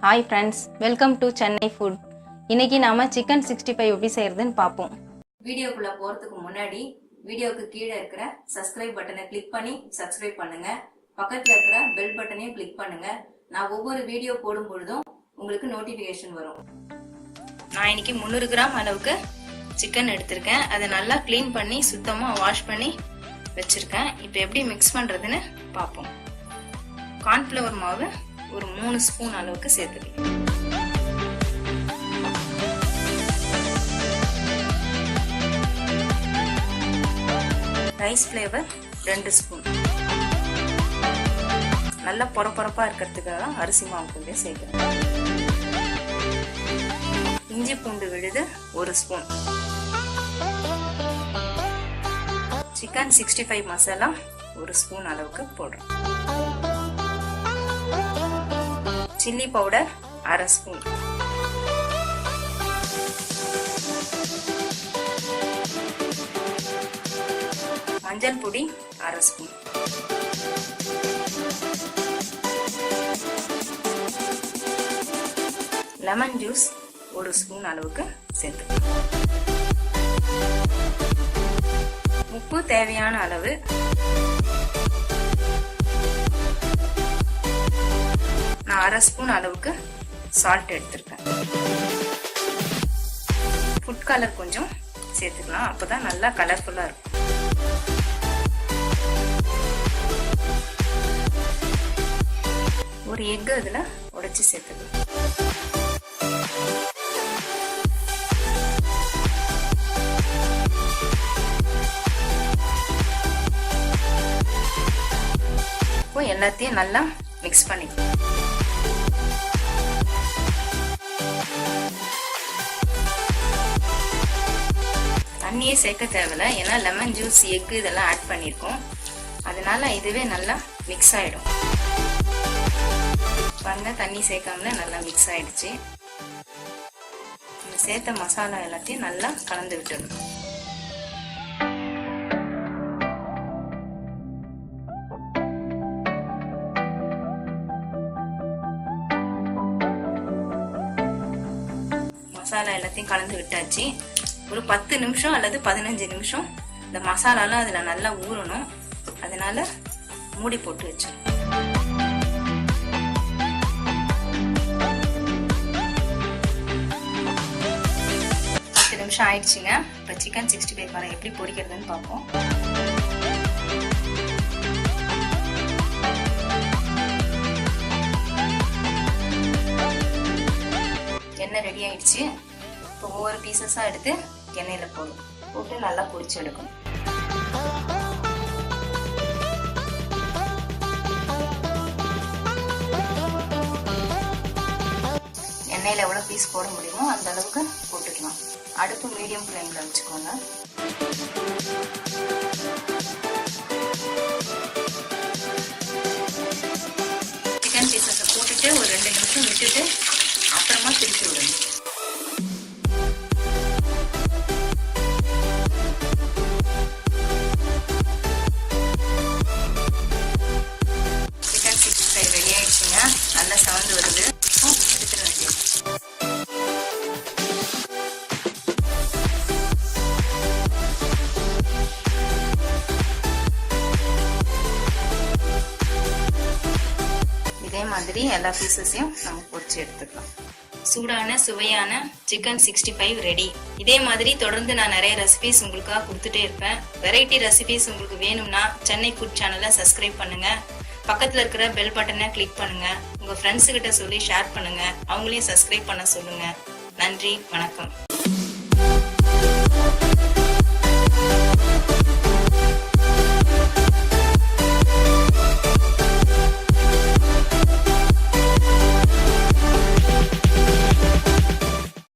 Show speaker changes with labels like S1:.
S1: Hi friends, welcome to Chennai food. இன்னைக்கு நாம chicken 65 எப்படி செய்யறதுன்னு பாப்போம்.
S2: வீடியோக்குள்ள போறதுக்கு முன்னாடி வீடியோக்கு கீழே இருக்கிற subscribe பட்டனை கிளிக் பண்ணி subscribe பண்ணுங்க. பக்கத்துல இருக்கிற bell பட்டனையும் கிளிக் பண்ணுங்க. நான் ஒவ்வொரு வீடியோ போடும் பொழுதும் உங்களுக்கு நோட்டிஃபிகேஷன் வரும். நான் இன்னைக்கு 300 கிராம் அளவுக்கு chicken எடுத்துர்க்கேன். அதை நல்லா க்ளீன் பண்ணி சுத்தமா வாஷ் பண்ணி வச்சிருக்கேன். இப்போ எப்படி mix பண்றதுன்னு பாப்போம். கார்ன் ஃப்ளவர் மாவு ஒரு 3 ஸ்பூன் அளவுக்கு சேர்த்துக்கலாம். Rice flavour 2 spoon. நல்லா பொறப்பொறப்பா இருக்கிறதுக்காக அரிசி மாவு கொஞ்சம் சேர்க்கிறேன். இஞ்சி பூண்டு விழுது 1 ஸ்பூன். சிக்கன் 65 மசாலா 1 ஸ்பூன் அளவுக்கு போடுறேன். Chilli powder 1/2 spoon. மஞ்சள் பொடி 1/2 ஸ்பூன். லெமன் ஜூஸ் 1 ஸ்பூன் அளவுக்கு சேர்த்து. உப்பு தேவையான அளவு. நான் 1/2 ஸ்பூன் அளவுக்கு சால்ட் எடுத்திருக்கேன். ஃபுட் கலர் கொஞ்சம் சேர்த்துக்கலாம், அப்பதான் நல்லா கலர்ஃபுல்லா இருக்கும். ஒரு எக் அதுல உடைச்சு சேர்த்துக்கலாம். இப்போ எல்லாத்தையும் நல்லா மிக்ஸ் பண்ணிக்கலாம். தண்ணியே சேர்க்க தேவையில்ல, ஏன்னா லெமன் ஜூஸ் எக் இதெல்லாம் ஆட் பண்ணியிருக்கோம். அதனால இதுவே நல்லா மிக்ஸ் ஆயிடும். பாருங்க, தண்ணி சேர்க்காமல நல்லா மிக்ஸ் ஆயிடுச்சு. சேர்த்த மசாலா எல்லாத்தையும் நல்லா கலந்து விட்டுடணும். மசாலா எல்லாத்தையும் கலந்து விட்டாச்சு. ஒரு 10 நிமிஷம் அல்லது 15 நிமிஷம் இந்த மசாலாலாம் அதுல நல்லா ஊறணும். அதனால மூடி போட்டு வச்சு 10 நிமிஷம் ஆயிடுச்சுங்க. இப்போ சிக்கன் 65 பாருங்க எப்படி பொரிக்கிறதுன்னு பார்ப்போம். எண்ணெய் ரெடி ஆயிடுச்சு. இப்போ ஒவ்வொரு பீசஸா எடுத்து எண்ணெயில போட்டு நல்லா பொரிச்சு எடுக்கணும். எண்ணெயில எவ்வளவு பீஸ் போட முடியுமோ அந்த அளவுக்கு போட்டுக்கலாம். அடுப்பு மீடியம் ஃப்ளேம்ல வச்சுக்கோங்க. சிக்கன் பீசஸை போட்டுட்டு ஒரு 2 நிமிஷம் விட்டுட்டு அப்புறமா திருப்பி விடணும். சிக்கன் 65 ரெடி ஆயிடுச்சுங்க. நல்லா சவந்து வருது. எடுத்துட வேண்டியது. இதே மாதிரி எல்லா பீசஸையும் நம்ம பொரிச்சு எடுத்துக்கலாம். சூடான சுவையான சிக்கன் 65 ரெடி. இதே மாதிரி தொடர்ந்து நான் நிறைய ரெசிபிஸ் உங்களுக்காக கொடுத்துட்டே இருப்பேன். வெரைட்டி ரெசிபிஸ் உங்களுக்கு வேணும்னா சென்னை ஃபுட் சேனலை சப்ஸ்கிரைப் பண்ணுங்க. பக்கத்துல இருக்கிற பெல் பட்டனை கிளிக் பண்ணுங்க. உங்க ஃப்ரெண்ட்ஸ் கிட்ட சொல்லி ஷேர் பண்ணுங்க. அவங்களையும் சப்ஸ்கிரைப் பண்ண சொல்லுங்க. நன்றி, வணக்கம்.